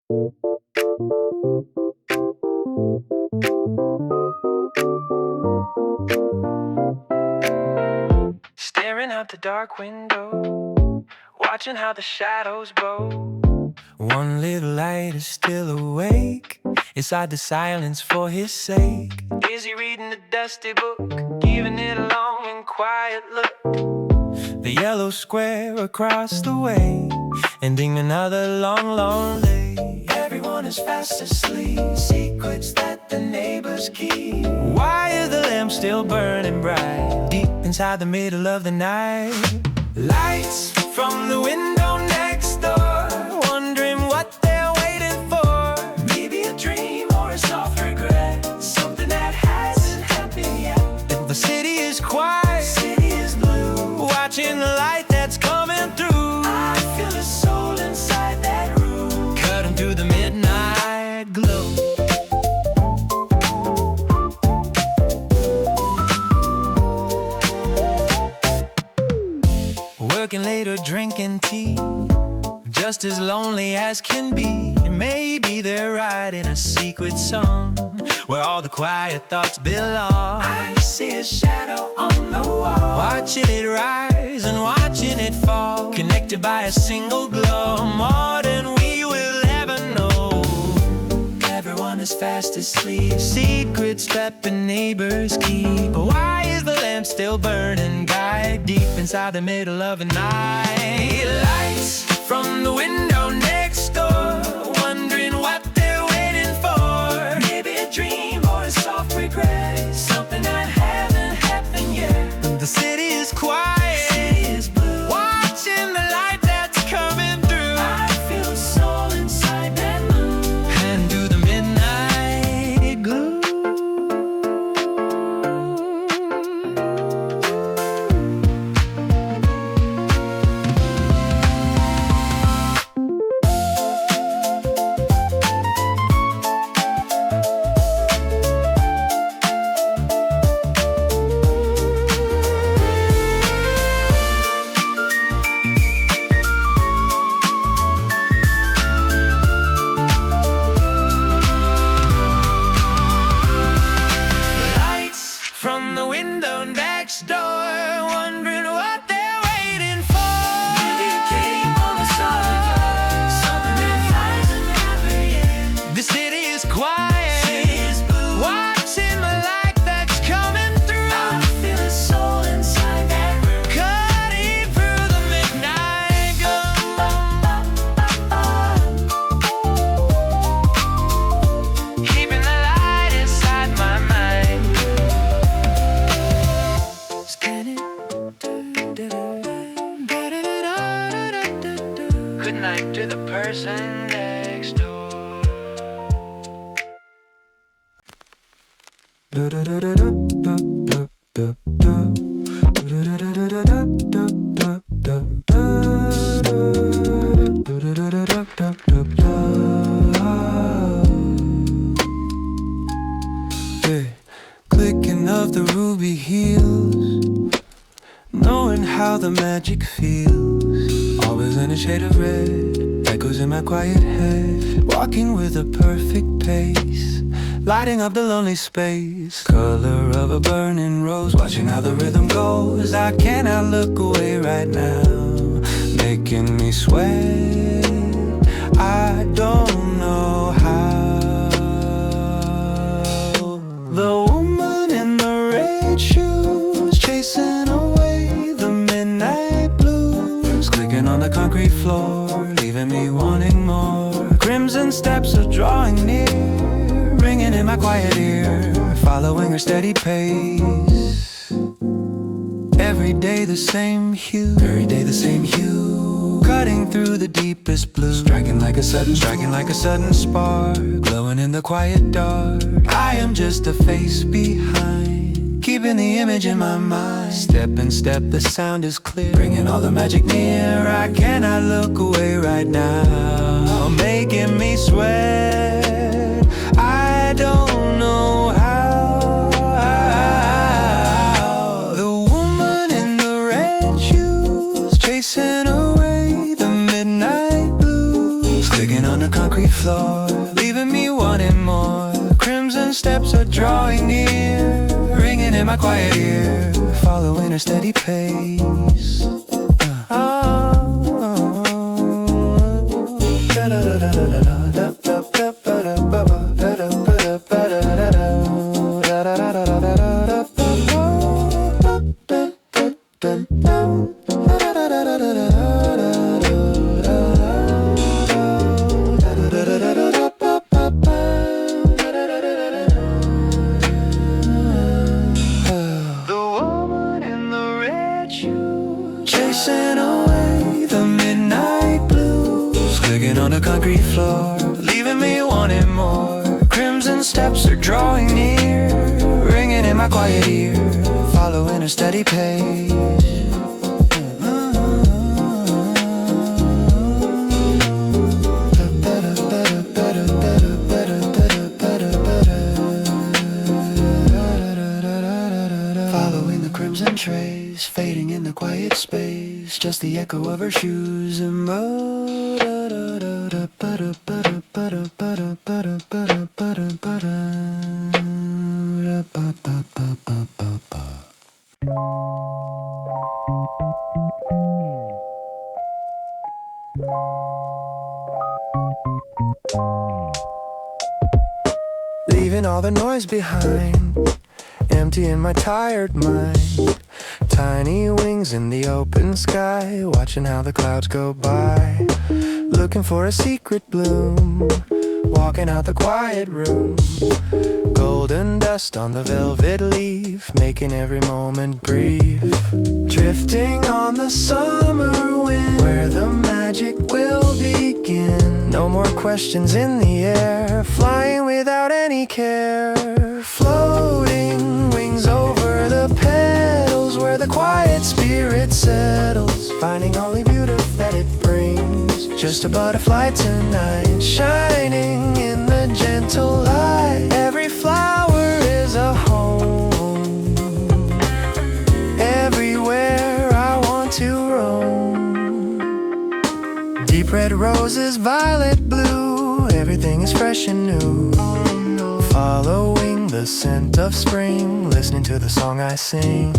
Staring out the dark window, watching how the shadows bow. One little light is still awake inside the silence for his sake. Is he reading the dusty book, giving it a long and quiet look? The yellow square across the way, ending another long, long day. Everyone is fast asleep, secrets that the neighbors keep. Why is the lamp still burning bright, deep inside the middle of the night? Lights from the window next door, wondering what they're waiting for. Maybe a dream or a soft regret, something that hasn't happened yet. The city is quiet, city is blue, watching the light that's coming through. I feel a soul inside that room, cutting through the midnight glow. Working late or drinking tea, just as lonely as can be. Maybe they're writing a secret song where all the quiet thoughts belong. I see a shadow on the wall, watching it rise and watching it fall, connected by a single glow, more than we will ever know. Everyone is fast asleep, secrets that the neighbors keep. Why is the lamp still burning bright, deep inside the middle of the night? Lights from the window next door, wondering what they're waiting for. Maybe a dream or a soft regret, something that hasn't happened yet. The city is quiet, city is blue, watching the light that's coming through. I feel a soul inside that moon, and through the midnight gloom. From the window next door, wondering what they're waiting for. Maybe a game on the side, something that hasn't happened yet. The city is quiet, city is blue, watching the light that's coming through. I feel a soul inside that room, cutting through the midnight gloom, keeping the light inside my mind. Good night to the person next door. Clicking of the ruby heels, knowing how the magic feels. Always in a shade of red, echoes in my quiet head. Walking with a perfect pace, lighting up the lonely space. Color of a burning rose, watching how the rhythm goes. I cannot look away right now, making me sweat. I don't know how. The woman in the red shoes, chasing away the midnight blues, clicking on the concrete floor, leaving me wanting more. Crimson steps are drawing near, ringing in my quiet ear, following her steady pace. Every day the same hue, every day the same hue, cutting through the deepest blue, striking like a sudden spark, glowing in the quiet dark. I am just a face behind, keeping the image in my mind. Step in step, the sound is clear, bringing all the magic near. I cannot look away right now, making me sweat. I don't know how. The woman in the red shoes, chasing away the midnight blues, clicking on the concrete concrete floor, leaving me wanting more. Crimson steps are drawing near, ringing in my quiet ear, following her steady pace. Chasing away the midnight blues, clicking on the concrete floor, leaving me wanting more. Crimson steps are drawing near, ringing in my quiet ear, following a steady pace. Following the crimson trace, fading in the quiet space, just the echo of her shoes and leaving all the noise behind, emptying my tired mind. Tiny wings in the open sky, watching how the clouds go by. Looking for a secret bloom, walking out the quiet room. Golden dust on the velvet leaf, making every moment breathe. Drifting on the summer wind, where the magic will begin. No more questions in the air, flying without any care. Floating wings over the petals, where the quiet spirit settles, finding only beauty that it brings. Just a butterfly tonight, shining in the gentle light. Every flower is a home, everywhere I want to roam. Deep red roses, violet blue, everything is fresh and new. Following the scent of spring, listening to the song I sing.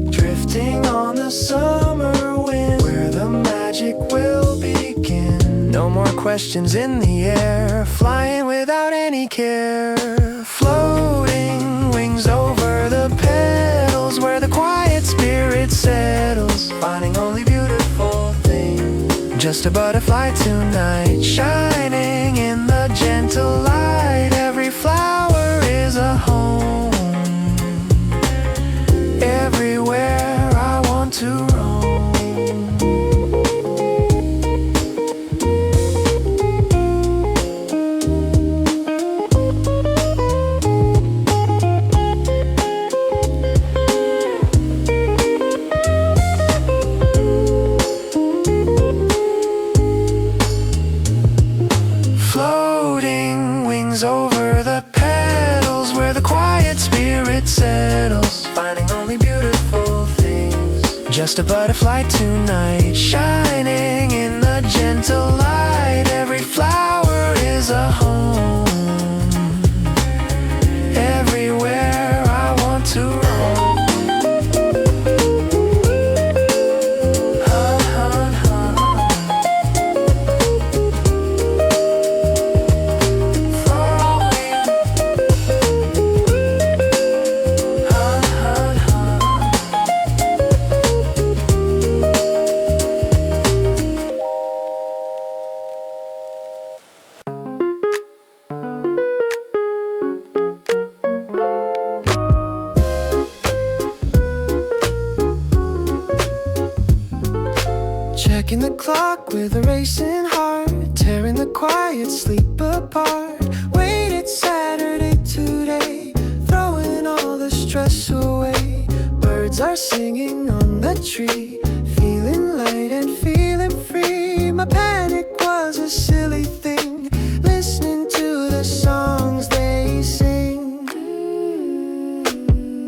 Drifting on the summer wind, where the magic will begin. No more questions in the air, flying without any care. Floating wings over the petals, where the quiet spirit settles, finding only beautiful things. Just a butterfly tonight, shining in the gentle light. Every flower is a home, everywhere I want to roam. Floating wings over the petals, where the quiet spirit settles, finding only beautiful things. Just a butterfly tonight, shining in the gentle light. Every flower is a home, everywhere I want to roam. Checking the clock with a racing heart, tearing the quiet sleep apart. Wait, it's Saturday today, throwing all the stress away. Birds are singing on the tree, feeling light and feeling free. My panic was a silly thing, listening to the songs they sing.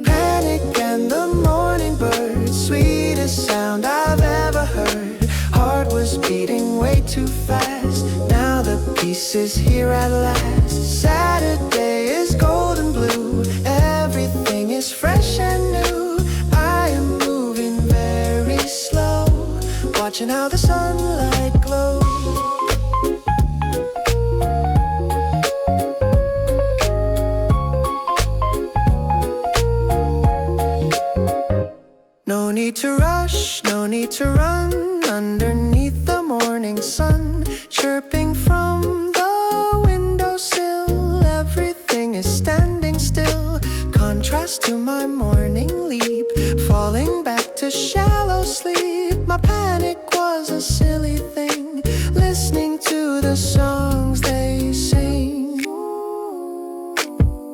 Panic and the morning bird, sweetest sound I've ever heard. Heart was beating way too fast, now the peace is here at last. Saturday is golden blue. Everything is fresh and new. I am moving very slow, watching how the sunlight glows. No need to rush, no need to run, underneath the morning sun, chirping from the windowsill. Everything is standing still, contrast to my morning leap, falling back to shallow sleep. My panic was a silly thing, listening to the songs they sing.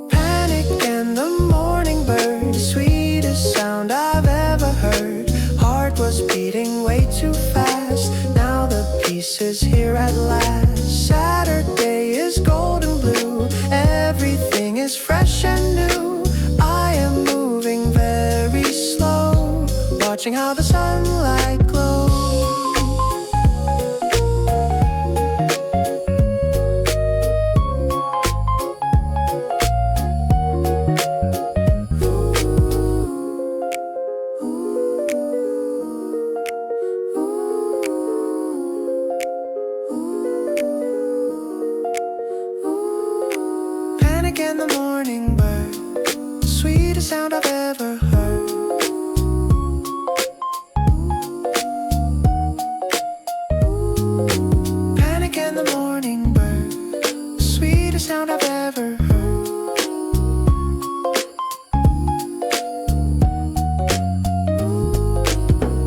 Panic and the morning bird, sweetest sound I've ever heard. Heart was beating way too fast. Now the peace is here at last. Saturday is golden blue. Everything is fresh and new. I am moving very slow, watching how the sunlight glows. And the morning bird, sweetest sound I've ever heard. Panic and the morning bird, sweetest sound I've ever heard.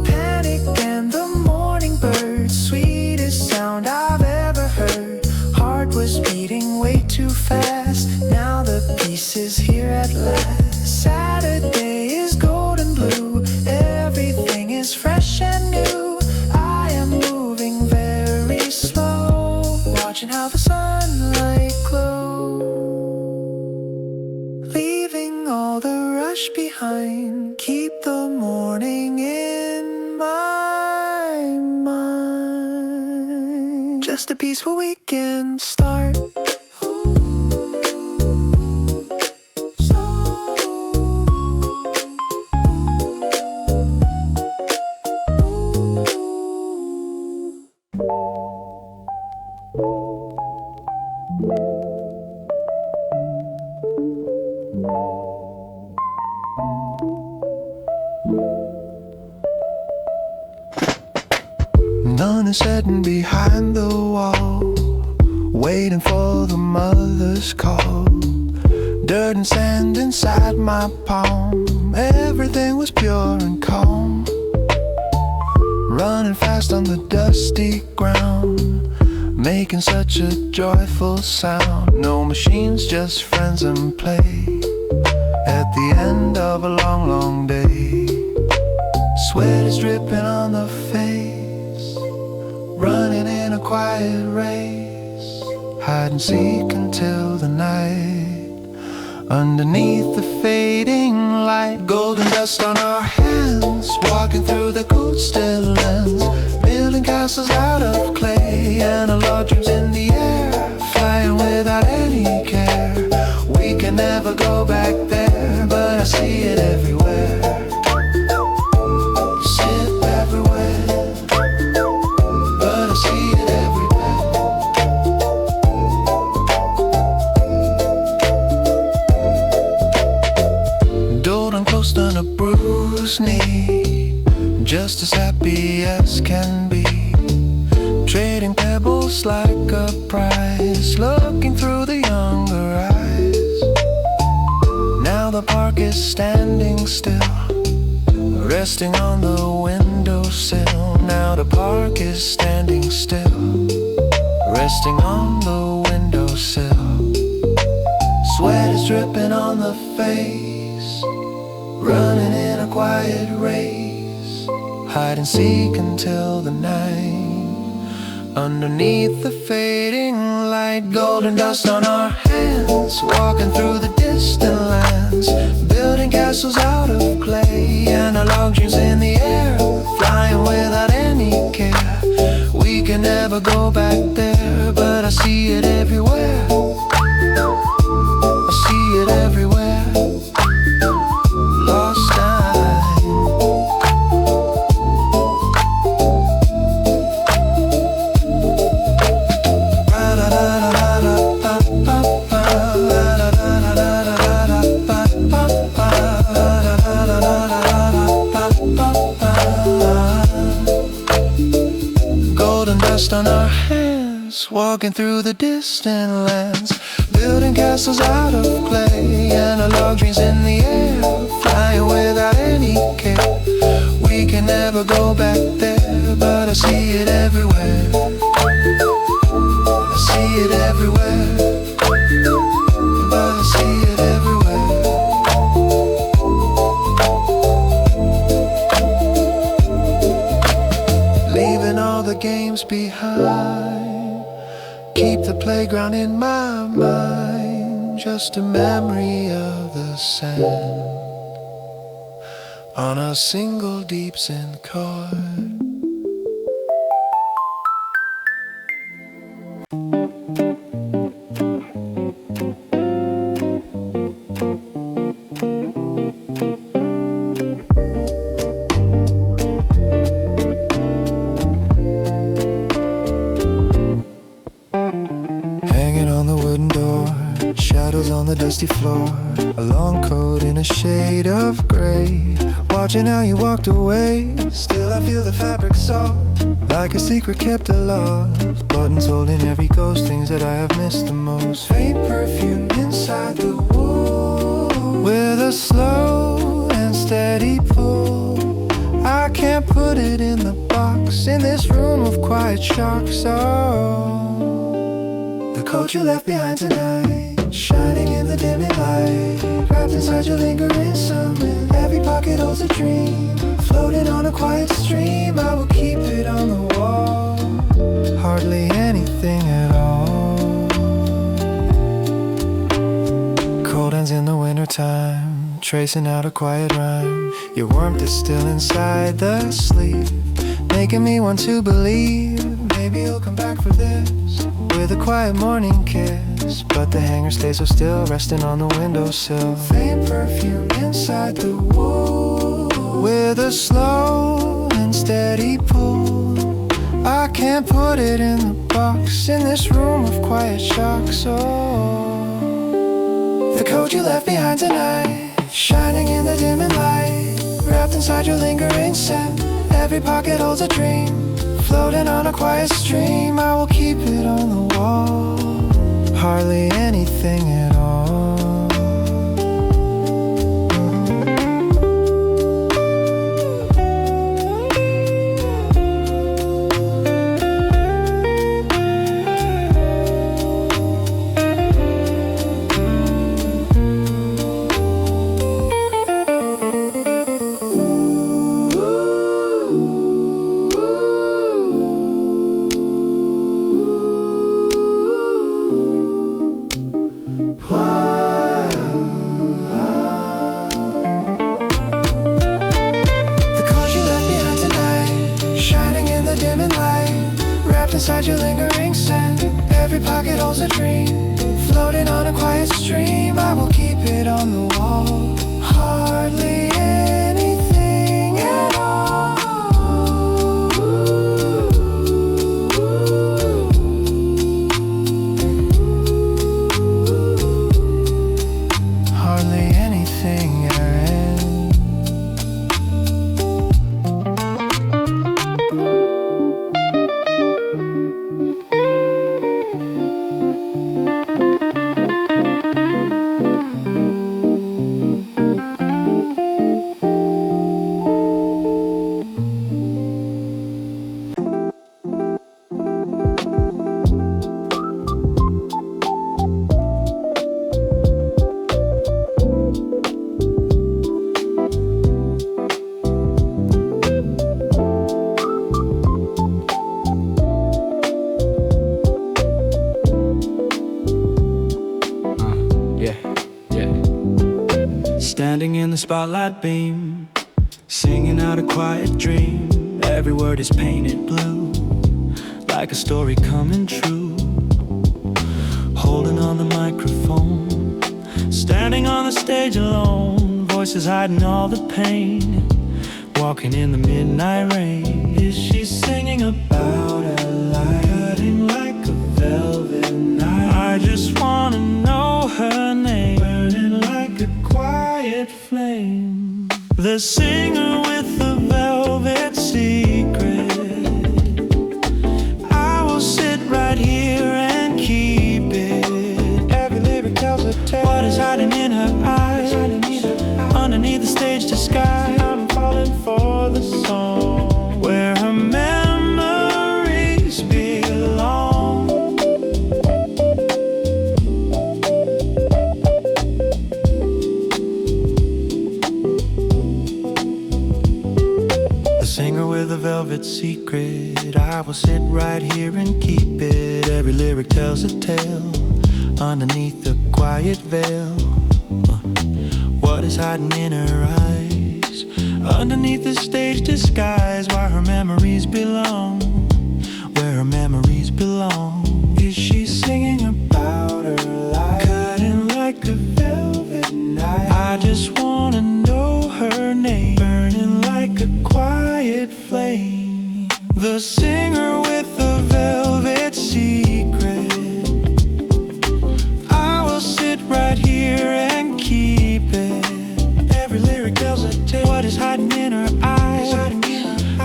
Panic and the morning bird, sweetest sound I've ever heard. Heart was beating way too fast. Now the peace is here at last. Saturday is golden blue. Everything is fresh and new. I am moving very slow, watching how the sunlight glows, leaving all the rush behind. Keep the morning in my mind. Just a peaceful weekend start. None is sitting behind the wall, waiting for the mother's call. Dirt and sand inside my palm. Everything was pure and calm. Running fast on the dusty ground, making such a joyful sound. No machines, just friends and play. At the end of a long, long day, sweat is dripping on the face, running in a quiet race, hide and seek until the night. Underneath the fading light, golden dust on our hands, walking through the cold still lands, building castles out of clay, analog dreams in the air, flying without any care. We can never go back there, but I see it everywhere. Sip everywhere, but I see it everywhere. Dulled and close on a bruised knee, just as happy as can be, trading pebbles like a prize, looking through the younger eyes. Now the park is standing still, resting on the windowsill. Now the park is standing still, resting on the windowsill. Sweat is dripping on the face, running in a quiet race, hide and seek until the night. Underneath the fading light, golden dust on our hands, walking through the distant lands, building castles out of clay, analog dreams in the air, flying without any care. We can never never go back there, but I see it everywhere. I see it everywhere. Lost time. Golden dust on our hands, walking through the distant lands, building castles out of clay, and our log dreams in the air, flying without any care. We can never go back there, but I see it everywhere. I see it everywhere, but I see it everywhere. Leaving all the games behind, keep the playground in my mind, just a memory of the sand on a single deep synth chord. Hanging on the wooden door, shadows on the dusty floor, a long coat in a shade of gray. Watching how you walked away, still I feel the fabric soft, like a secret kept aloft. Buttons holding every ghost, things that I have missed the most. Faint perfume inside the wool, with a slow and steady pull. I can't put it in the box, in this room of quiet shocks. Oh, the coat you left behind tonight, shining in the dimming light, wrapped inside your lingering summer. Every pocket holds a dream, floating on a quiet stream. I will keep it on the wall, hardly anything at all. Cold hands in the wintertime, tracing out a quiet rhyme. Your warmth is still inside the sleep, making me want to believe maybe you'll come back for this, with a quiet morning kiss. But the hanger stays so still, resting on the windowsill. Faint perfume inside the wool, with a slow and steady pull. I can't put it in the box, in this room of quiet shocks. Oh, the coat you left behind tonight, shining in the dimming light, wrapped inside your lingering scent. Every pocket holds a dream, floating on a quiet stream. I will keep it on the wall, hardly anything at all. Inside your lingering scent, every pocket holds a dream, floating on a quiet stream. I will keep it on the wall, hardly anything at all. Hardly anything at all. Standing in the spotlight beam, singing out a quiet dream. Every word is painted blue, like a story coming true. Holding on the microphone, standing on the stage alone, voices hiding all the pain. Walking in the midnight rain. Is she singing about her life? Cutting like a velvet knife. I just wanna know her name. Burning like a quiet flame. The singer with the velvet secret. I will sit right here and keep it. Every lyric tells a tale. What is hiding in her eyes? Underneath the stage disguise, I'm falling for the song where her memories belong. The singer with a velvet secret. I will sit right here and keep it. Every lyric tells a tale underneath the quiet veil. What is hiding in her eyes? Underneath the stage disguise, where her memories belong. Where her memories belong. Is she singing about her life? Cutting like a velvet knife. I just wanna know her name. Burning like a quiet flame. The singer with the velvet secret. I will sit right here and keep it. Every lyric tells a tale. What is hiding in her eyes?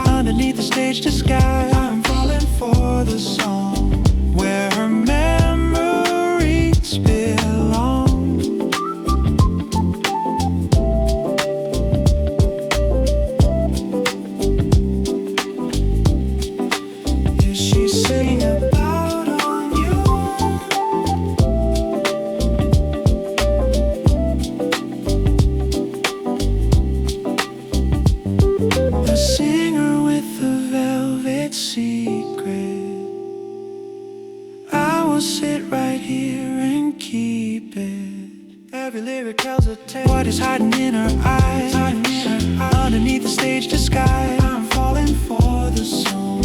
Underneath the stage disguise, I'm falling for the song where her memories belong. Is she singing about on you? The singer with the velvet secret. I will sit right here and keep it. Every lyric tells a tale. What is hiding in her eyes? Underneath the stage disguise, I'm falling for the song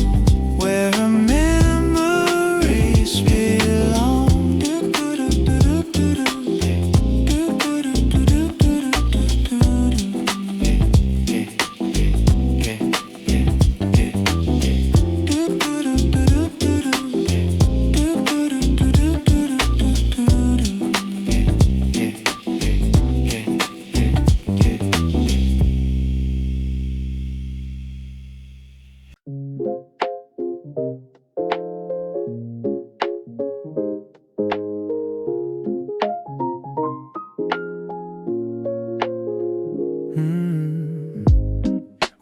where her memories belong.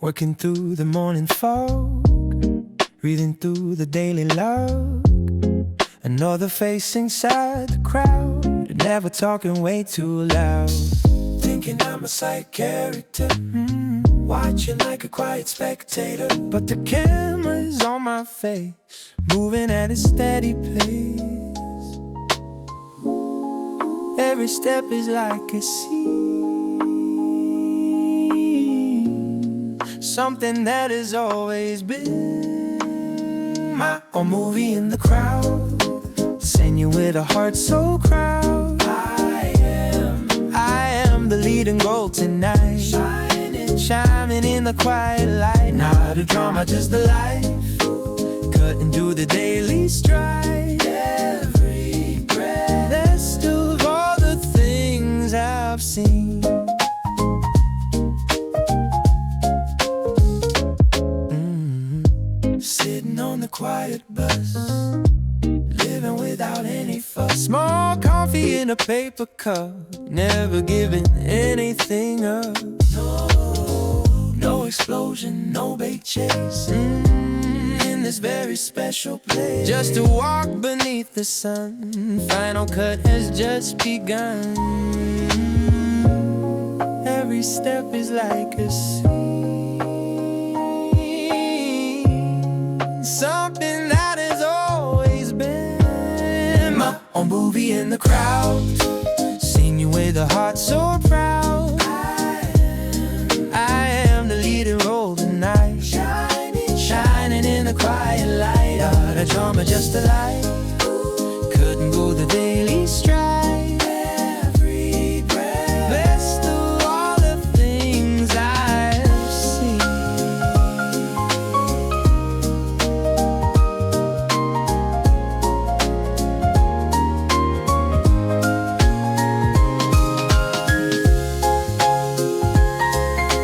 Working through the morning fog, reading through the daily log. Another face inside the crowd, never talking way too loud. Thinking I'm a side character, watching like a quiet spectator. But the camera's on my face, moving at a steady pace. Every step is like a scene, something that has always been my own movie in the crowd. Singing with a heart so proud. I am the leading role tonight. Shining in the quiet light. Not a drama, just the life. Cutting through the daily strife. Every breath, best of all the things I've seen. Sitting on the quiet bus, living without any fuss. Small coffee in a paper cup, never giving anything up. No explosion, no big chase. In this very special place, just to walk beneath the sun. Final cut has just begun. Every step is like a scene, something that has always been my own movie in the crowd. Singing with a heart so proud. I am the leading role tonight. Shining in the quiet light. a drama, just a lie. Couldn't go the daily stride. Every breath, best of all the things I've seen.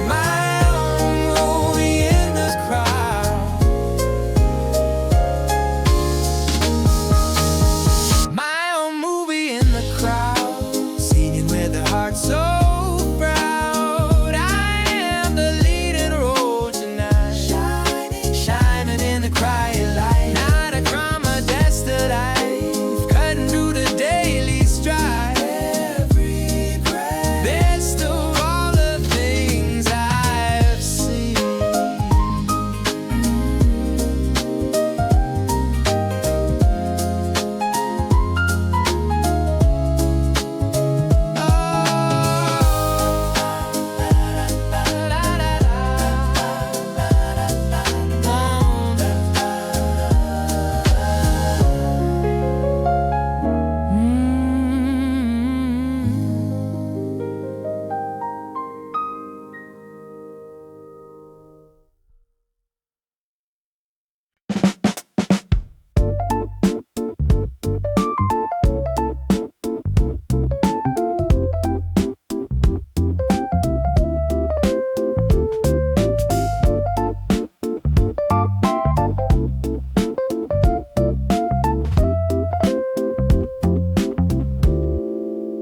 My own movie in the crowd. My own movie in the crowd. Singing with a heart so proud. I am the leading role tonight. Shining in the quiet light. Not a drama, that's the life. Cutting through the daily strife. Every breath, best of all the things I've seen.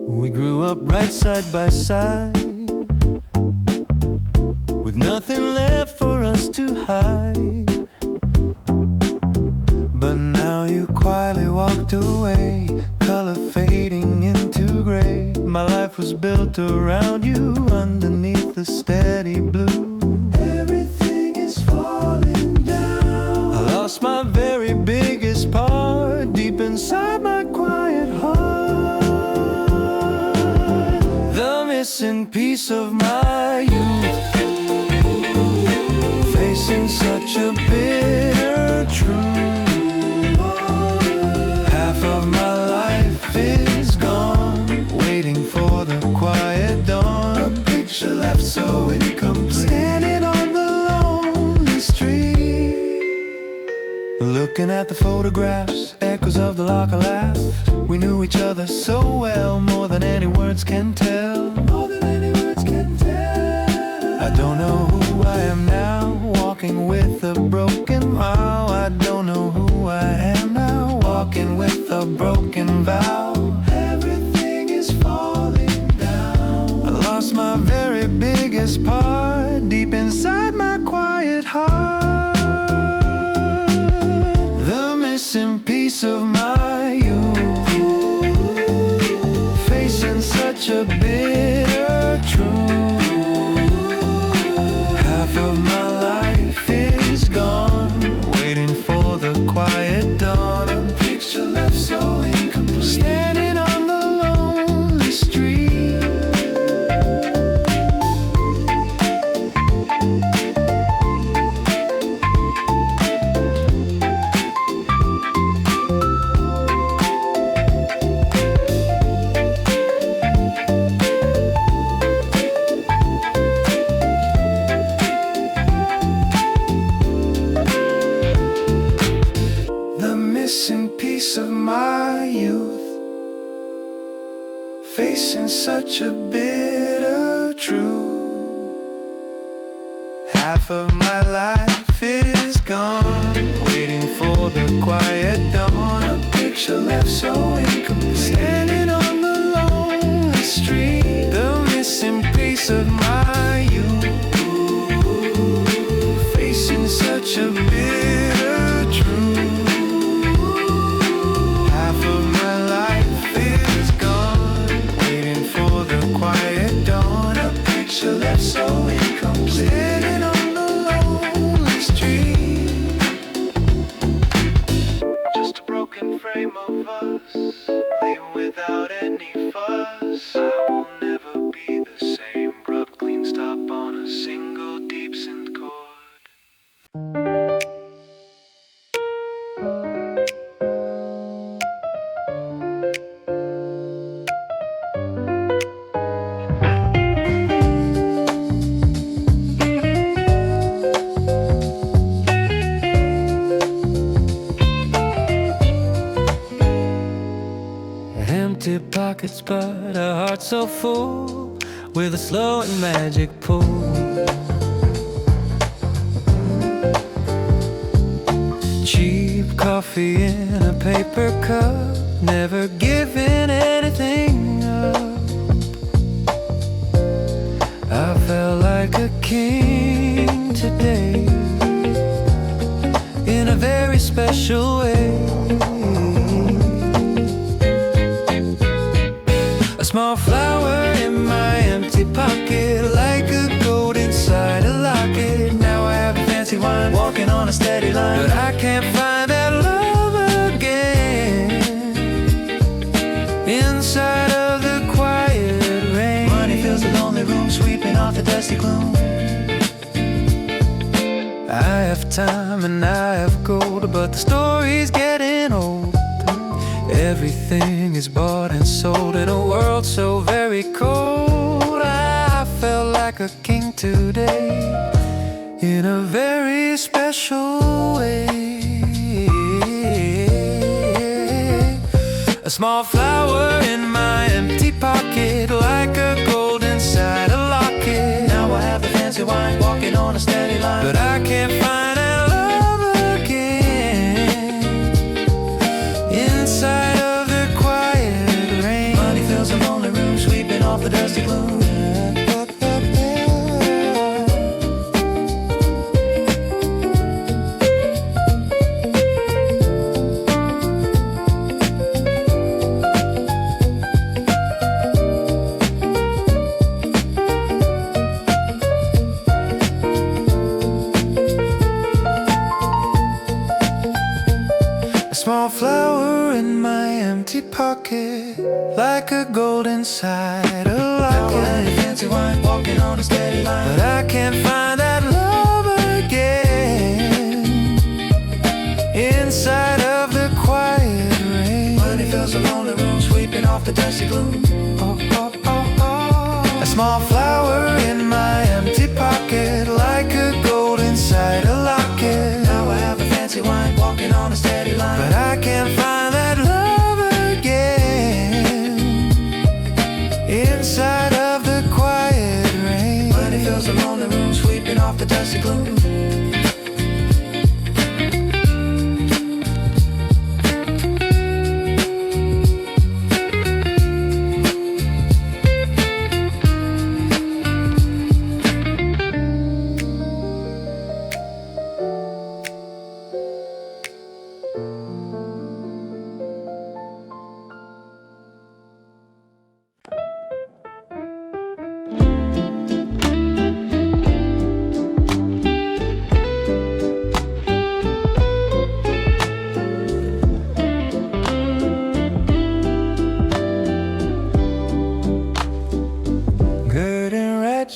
We grew up right side by side, with nothing left for us to hide. But now you quietly walked away, color fading into gray. My life was built around you, underneath the steady blue. Everything is falling down. I lost my very biggest part, deep inside my quiet heart. The missing piece of my youth, facing such a bitter truth. Half of my life is gone, waiting for the quiet dawn. A picture left so incomplete, standing on the lonely street, looking at the photographs, echoes of the locker laugh. We knew each other so well, more than any words can tell. More than any words can tell. I don't know who I am now, walking with a broken vow. I don't know who I am now, walking with a broken vow. Everything is falling down. I lost my very biggest part, deep inside my quiet heart. The missing piece of my youth, facing such a bitter truth. Half of my life is gone, waiting for the quiet dawn. A picture left so incomplete, standing on the lonely street. The missing piece of my youth, facing such a bitter truth. Half of my life is gone, waiting for the quiet dawn. A picture left so incomplete, standing on the lonely street. The missing piece of my youth, facing such a bitter truth. Half of my life is gone, waiting for the quiet dawn. A picture left so incomplete, standing on the lonely street. Just a broken frame of us, Empty pockets but a heart so full, with a slow and magic pull. Cheap coffee in a paper cup, never giving anything up. I felt like a king today, in a very special way. A small flower in my empty pocket, like a gold inside a locket. Now I have a fancy wine, walking on a steady line, but I can't find that love again. Inside of the quiet rain, money fills the lonely room, sweeping off the dusty gloom. I have time and I have gold, but the story's getting old. Everything is bought and sold in a world so very cold. I felt like a king today, in a very special way. A small flower in my empty pocket, like a gold inside a locket. Now I have a fancy wine, walking on a steady line, but I can't find that love again. Inside of the quiet rain, money fills a lonely room, sweeping off the dusty gloom. Small flower in my empty pocket, like a gold inside a locket. Fancy wine, walking on a steady line, but I can't find that love again. Inside of the quiet rain, money fills a lonely room, sweeping off the dusty gloom. Oh, oh, oh, oh. A small flower in my empty pocket, like a gold inside a locket. Now I have a fancy wine, walking on a steady line, but I can't find that love again. Inside of the quiet rain, money fills a lonely room, sweeping off the dusty gloom.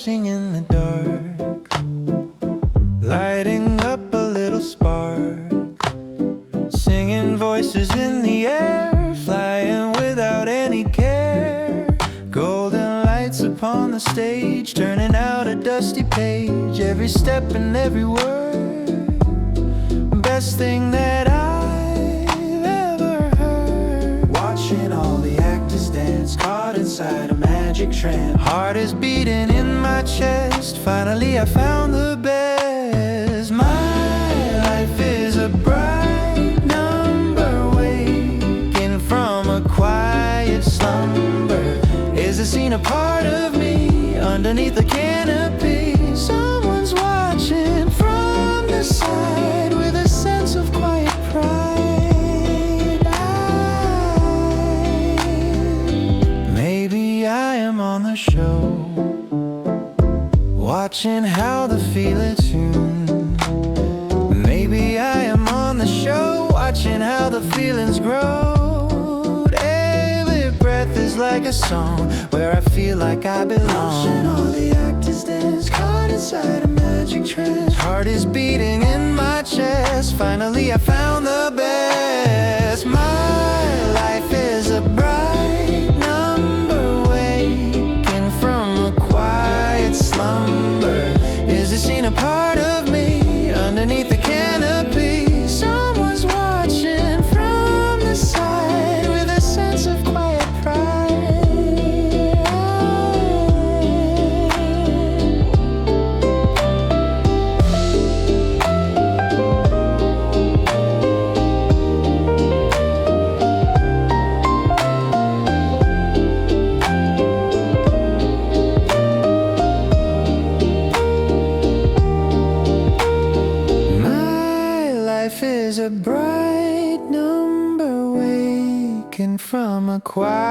In the dark, lighting up a little spark, singing voices in the air, flying without any care. Golden lights upon the stage, turning out a dusty page. Every step and every word, best thing that I've ever heard. Watching all the actors dance, caught inside a magic trance. Heart is beating in my chest, finally I found the best. My life is a bright number, waking from a quiet slumber. Is the scene a part of me, underneath the canopy? Someone's watching from the side, with a sense of quiet pride. Maybe I am on the show, watching how the feeling tune. Maybe I am on the show, watching how the feelings grow. Every breath is like a song, where I feel like I belong. Watching all the actors dance, caught inside a magic trance. Heart is beating in my chest, finally I found the best. My life is a bright number, waking from a quiet slumber. Is this scene a part of me, underneath the canopy? Someone's watching from the side, with a sense of quiet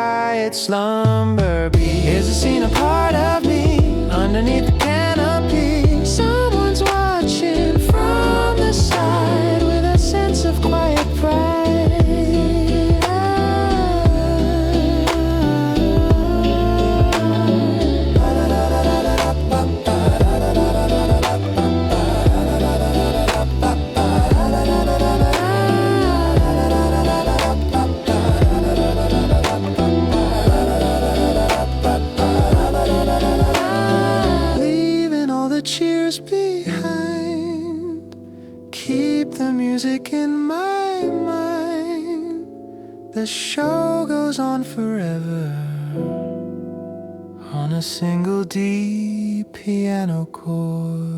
quiet slumber be? Is the scene a part of me underneath the canopy? Someone's watching from the side with a sense of quiet pride. Cheers behind, keep the music in my mind. The show goes on forever on a single D piano chord.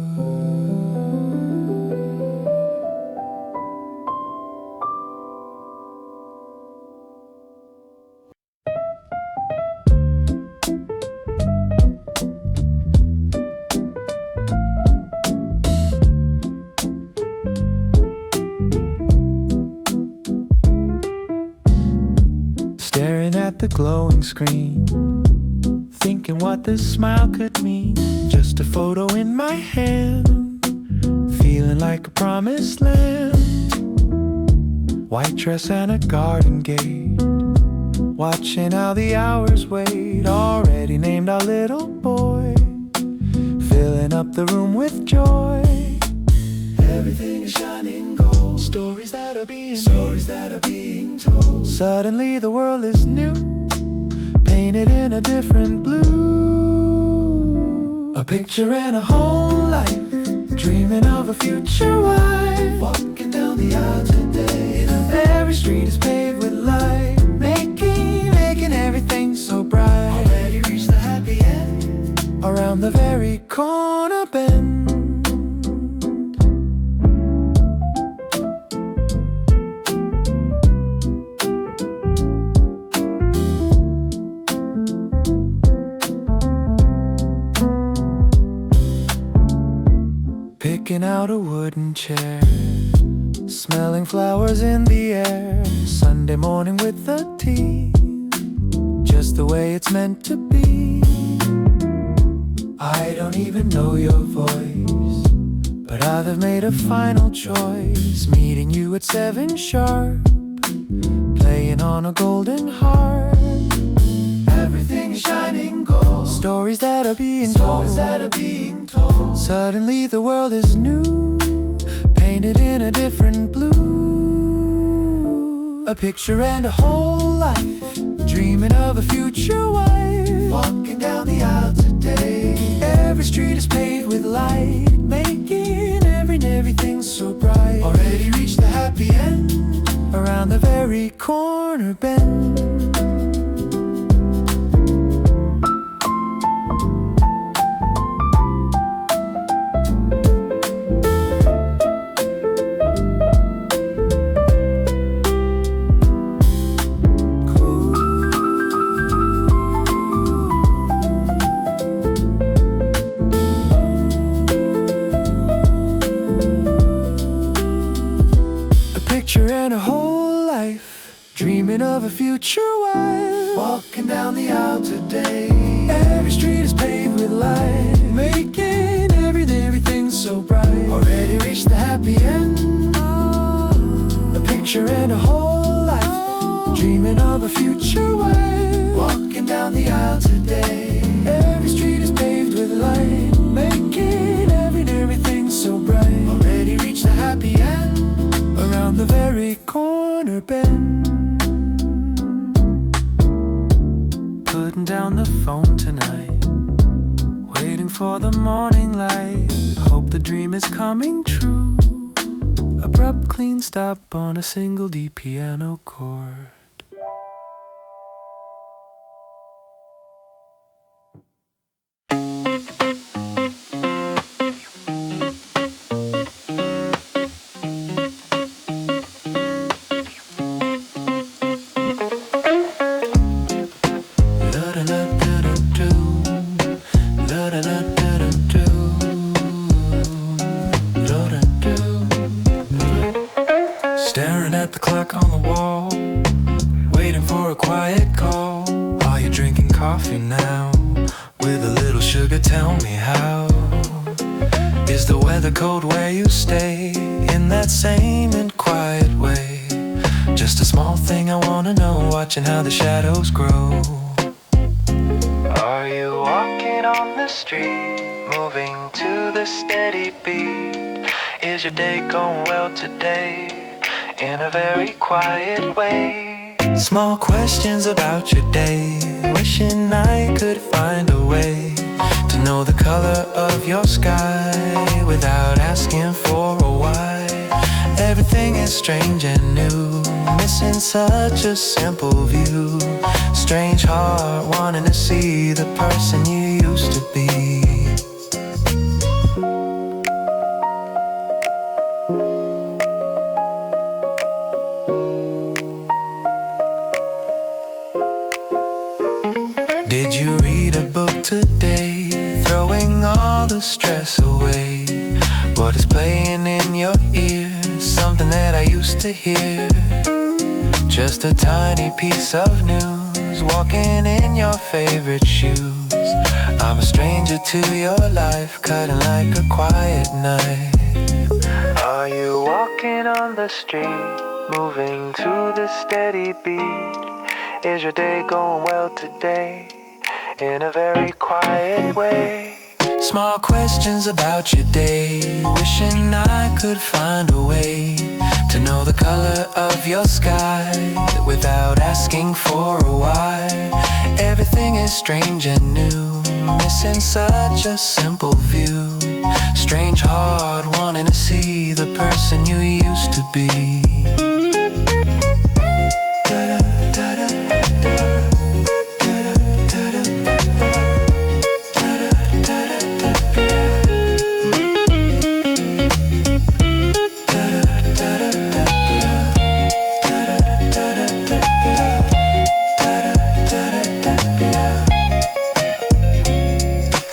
Staring at the glowing screen, thinking what this smile could mean. Just a photo in my hand, feeling like a promised land. White dress and a garden gate, watching how the hours wait. Already named our little boy, filling up the room with joy. Everything is shining gold, stories that are being told. Suddenly the world is new, painted in a different blue. A picture and a whole life, dreaming of a future wife. Walking down the aisle today, and every street is paved with light, making everything so bright. Already reached the happy end, around the very corner bend. Picking out a wooden chair, smelling flowers in the air. Sunday morning with the tea, just the way it's meant to be. I don't even know your voice, but I've made a final choice. Meeting you at 7 sharp, playing on a golden harp. Everything is shining gold, stories that are being told. Suddenly the world is new, painted in a different blue. A picture and a whole life, dreaming of a future wife. Walking down the aisle today, every street is paved with light, making everything so bright. Already reached the happy end, around the very corner bend. And a whole life, dreaming of a future wife. Walking down the aisle today, every street is paved with light, making everything so bright. Already reached the happy end, a picture and a whole life, dreaming of a future wife. Walking down the aisle today, every street is paved with light, making everything so bright. Already reached the happy end, around the very corner bend. Putting down the phone tonight, waiting for the morning light. Hope the dream is coming true. Abrupt clean stop on a single D piano chord. Staring at the clock on the wall, coffee now with a little sugar, tell me how. Is the weather cold where you stay? In that same and quiet way. Just a small thing I wanna know, watching how the shadows grow. Are you walking on the street, moving to the steady beat? Is your day going well today? In a very quiet way. Small questions about your day, wishing I could find a way to know the color of your sky without asking for a why. Everything is strange and new, missing such a simple view. Strange heart wanting to see the person you used to be. Did you read a book today, throwing all the stress away? What is playing in your ears, something that I used to hear? Just a tiny piece of news, walking in your favorite shoes. I'm a stranger to your life, cutting like a quiet knife. Are you walking on the street, moving to the steady beat? Is your day going well today? In a very quiet way. Small questions about your day, wishing I could find a way to know the color of your sky without asking for a why. Everything is strange and new, missing such a simple view. Strange heart wanting to see the person you used to be.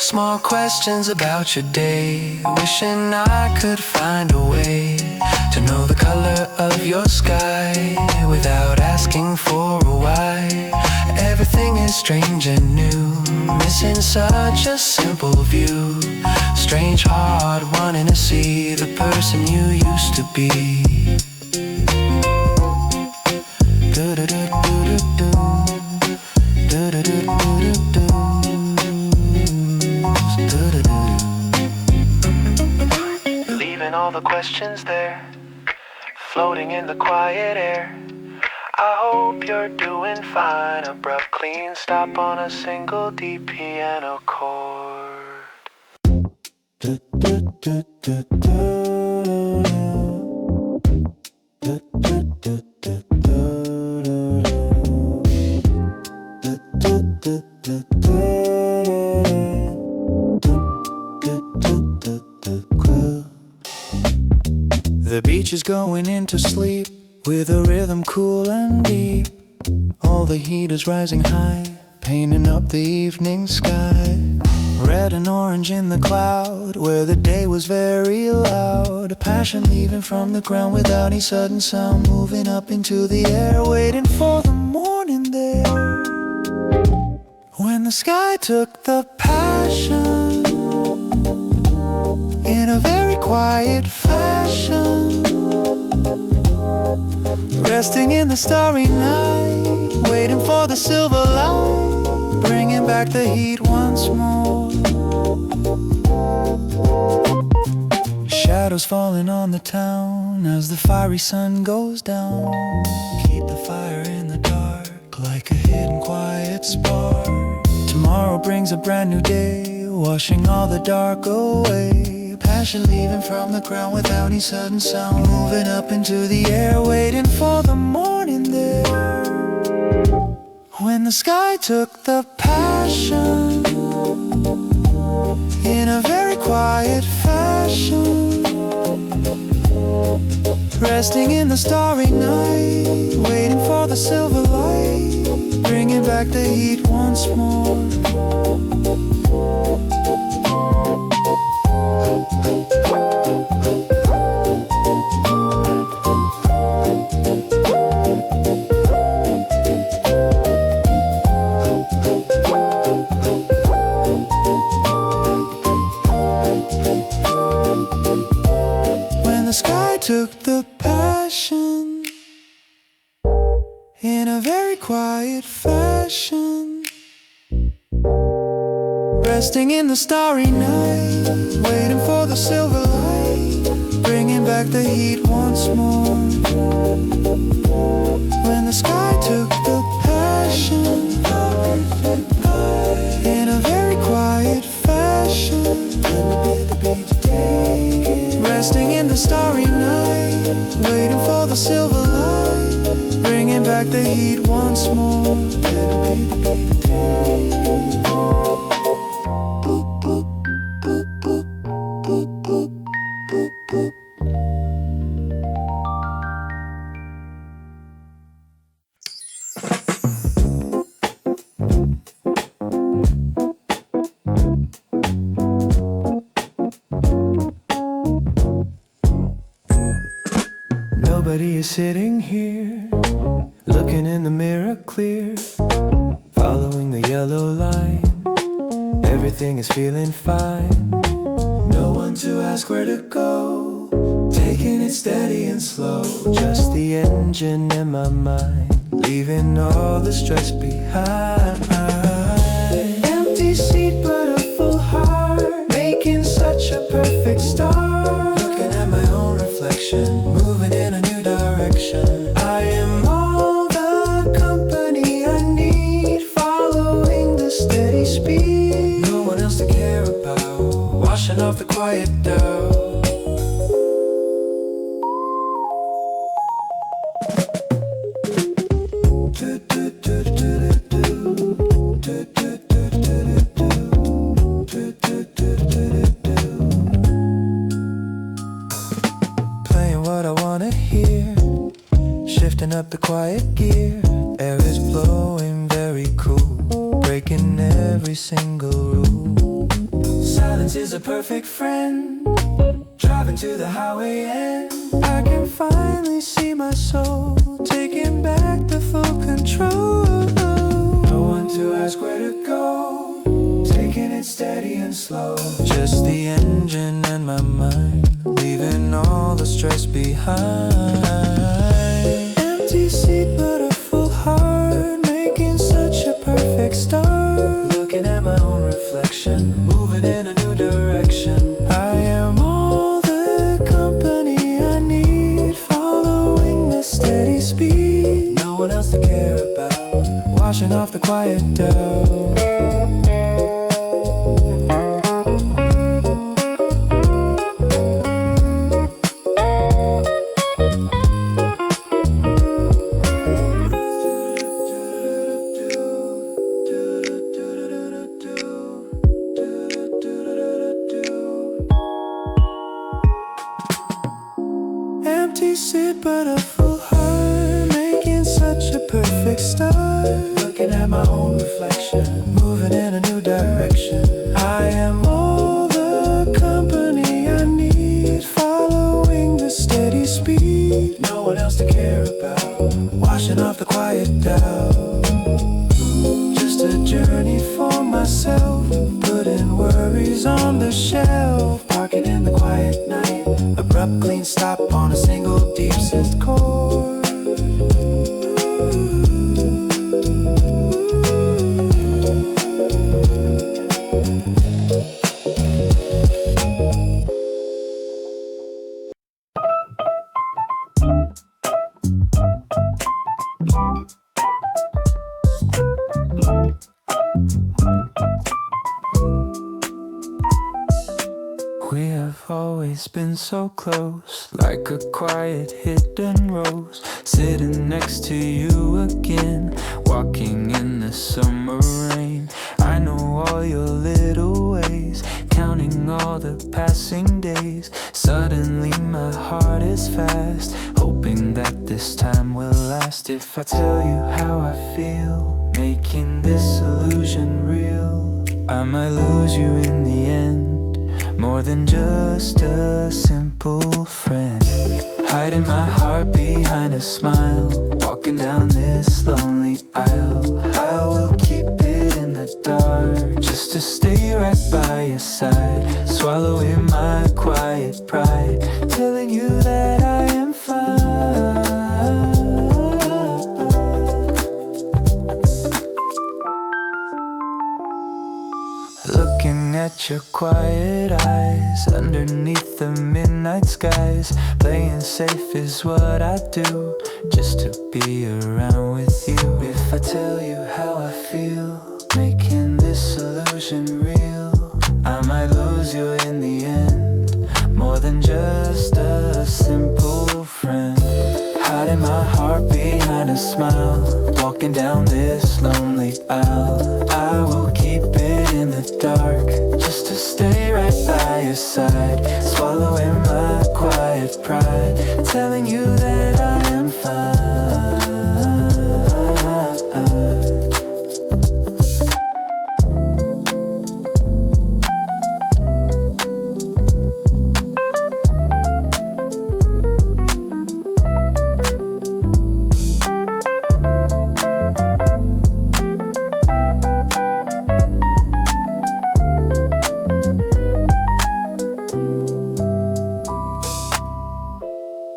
Small questions about your day, wishing I could find a way to know the color of your sky without asking for a why. Everything is strange and new, missing such a simple view. Strange heart wanting to see the person you used to be. Leaving all the questions there, floating in the quiet air. I hope you're doing fine. Abrupt clean stop on a single D piano chord. The beach is going into sleep with a rhythm cool and deep. All the heat is rising high, painting up the evening sky. Red and orange in the cloud, where the day was very loud. A passion leaving from the ground without any sudden sound, moving up into the air, waiting for the morning there. When the sky took the passion in a very quiet fashion, resting in the starry night, waiting for the silver light, bringing back the heat once more. Shadows falling on the town as the fiery sun goes down. Keep the fire in the dark like a hidden quiet spark. Tomorrow brings a brand new day, washing all the dark away. Passion leaving from the ground without any sudden sound, moving up into the air, waiting for the morning there. When the sky took the passion in a very quiet fashion, resting in the starry night, waiting for the silver light, bringing back the heat once more. took the passion in a very quiet fashion, resting in the starry night, waiting for the silver light, bringing back the heat once more. When the sky took the passion in a very quiet fashion, resting in the starry night, waiting for the silver light, bringing back the heat once more. Nobody is sitting here, looking in the mirror clear, following the yellow line. Everything is feeling fine. No one to ask where to go, taking it steady and slow. Just the engine in my mind, leaving all the stress behind. Empty seat but a full heart, making such a perfect start. Looking at my own reflection, moving in a new direction. I am all the company I need, following the steady speed. No one else to care about, washing off the quiet doubt. Playing what I wanna hear, shifting up the quiet gear. Air is blowing very cool, breaking every single rule. Silence is a perfect friend, driving to the highway end. I can finally see my soul, taking back the full control. No one to ask where to go, taking it steady and slow. Just the engine and my mind, leaving all the stress behind. Empty seat but a full heart, making such a perfect start. Looking at my own reflection, moving in a new direction. I am all the company I need, following the steady speed. No one else to care about, washing off the quiet doubt. Empty seat but a full heart, making such a perfect start. Looking at my own reflection, moving in a new direction. I am all the company I need, following the steady speed. No one else to care about, washing off the quiet doubt. Just a journey for myself, putting worries on the shelf. Parking in the quiet night, abrupt clean stop on a single deep synth chord. We have always been so close, like a quiet hidden rose, sitting next to you again, walking in the summer rain. I know all your little ways, counting all the passing days. Suddenly my heart is fast, hoping that this time will last. If I tell you how I feel, making this illusion real, I might lose you in the end. More than just a simple friend, hiding my heart behind a smile, walking down this lonely aisle. I will keep it in the dark, just to stay right by your side, swallowing my quiet pride, telling you that I at your quiet eyes underneath the midnight skies. Playing safe is what I do, just to be around with you. If I tell you how I feel, making this illusion real, I might lose you in the end, more than just a simple friend. Hiding my heart behind a smile, walking down this lonely aisle. I will keep it in the dark, just to stay right by your side. Swallowing my quiet pride, telling you that I am fine.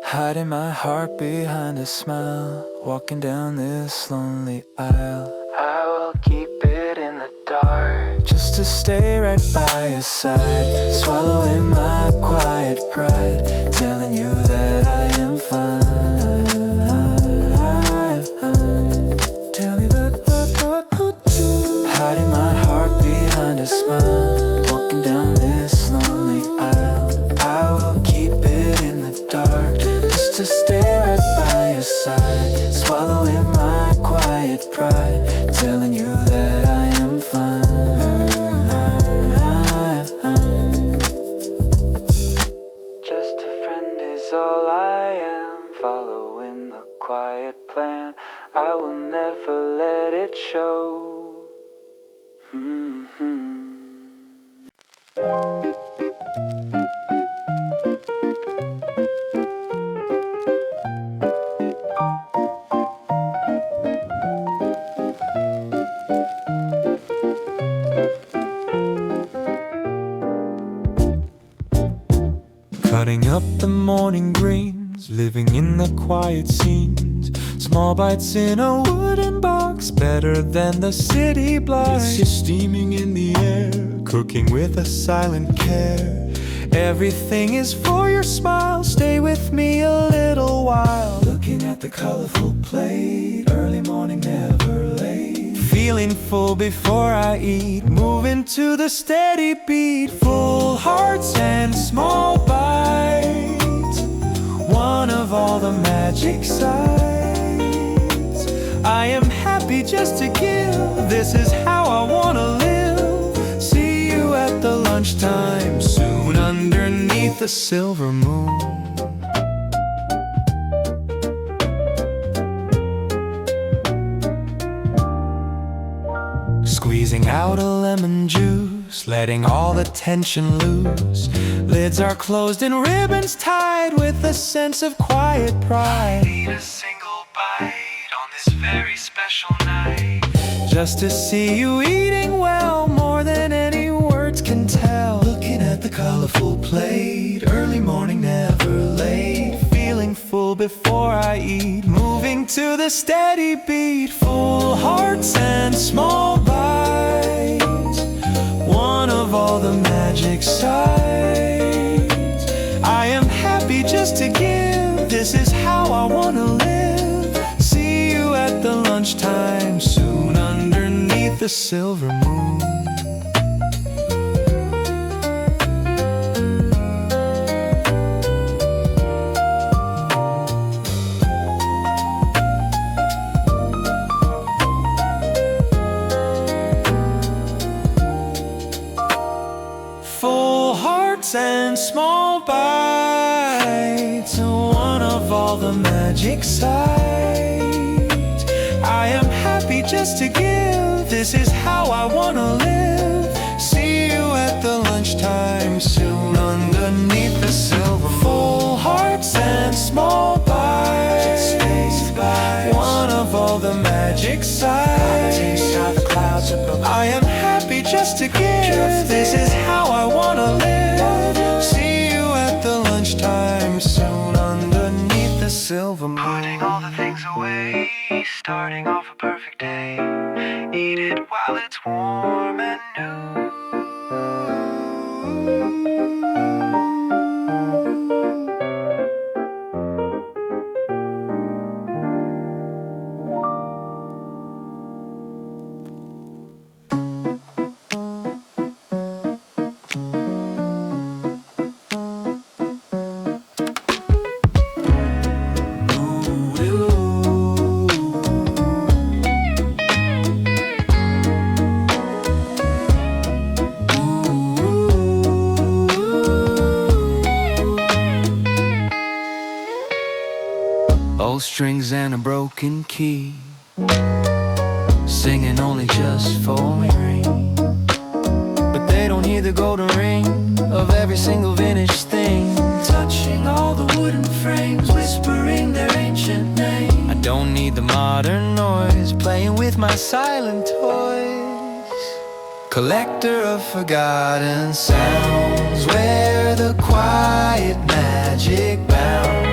Hiding my heart behind a smile, walking down this lonely aisle. I will keep it in the dark, just to stay right by your side. Swallowing my quiet pride, telling you that I am fine. Tell me that. Hiding my heart behind a smile, walking down this lonely aisle. I will keep it in the dark, to stay right by your side. Swallowing my quiet pride, telling you that I am fine. Just a friend is all I am, following the quiet plan. I will never let it show. Cutting up the morning greens, living in the quiet scenes. Small bites in a wooden box, better than the city blinds. You're steaming in the air, cooking with a silent care. Everything is for your smile, stay with me a little while. Looking at the colorful plate, early morning never late. Feeling full before I eat, moving to the steady beat. Full hearts and small bites, one of all the magic sights. I am happy just to give, this is how I wanna live. See you at the lunchtime soon, underneath the silver moon. Squeezing out a lemon juice, letting all the tension loose. Lids are closed and ribbons tied with a sense of quiet pride. I need a single bite on this very special night, just to see you eating well, more than any words can tell. Looking at the colorful plate, early morning never late. Feeling full before I eat, moving to the steady beat. Full hearts and small bites, one of all the magic sights. I am happy just to give, this is how I wanna live. See you at the lunchtime soon, underneath the silver moon. And small bites, one of all the magic sights. I am happy just to give, this is how I wanna live. See you at the lunchtime soon, underneath the silver moon. Full hearts and small bites, one of all the magic sights. I am happy just to give, this is how I wanna live. See you at the lunchtime soon, underneath the silver moon. Putting all the things away, starting off a perfect day. Eat it while it's warm and new. strings and a broken key, singing only just for me. But they don't hear the golden ring of every single vintage thing, touching all the wooden frames, whispering their ancient name. I don't need the modern noise, playing with my silent toys. Collector of forgotten sounds, where the quiet magic bounds.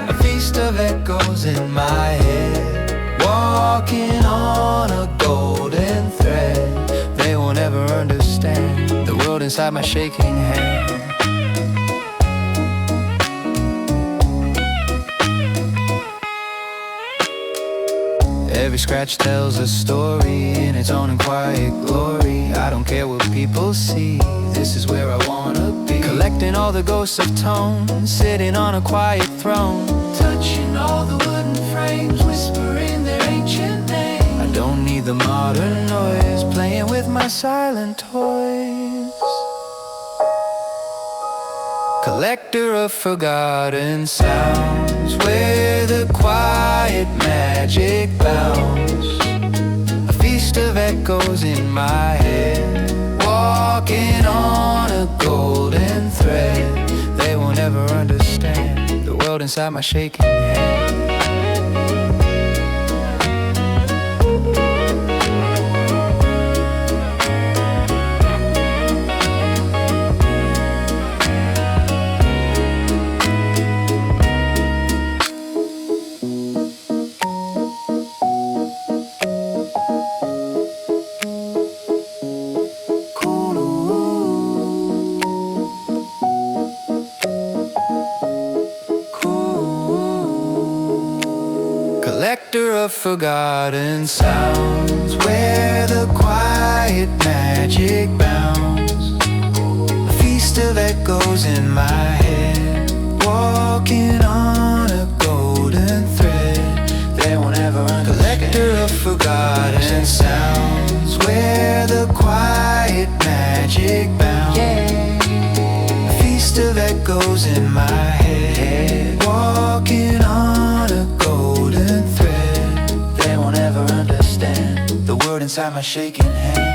A feast of echoes in my head, walking on a golden thread. They won't ever understand the world inside my shaking hand. Every scratch tells a story in its own and quiet glory. I don't care what people see, this is where I wanna be. Collecting all the ghosts of tone, sitting on a quiet throne, touching all the wooden frames, whispering their ancient names. I don't need the modern noise, playing with my silent toys. Collector of forgotten sounds, where the quiet magic bounds. A feast of echoes in my head, walking on a golden thread. They won't ever understand the world inside my shaking hand. Collector of forgotten sounds, where the quiet magic bounds. A feast of echoes in my head, walking on a golden thread. They won't ever understand. Collector of forgotten sounds, where the quiet magic bounds. A feast of echoes in my head, walking on a golden thread. They won't ever understand the word inside my shaking hand.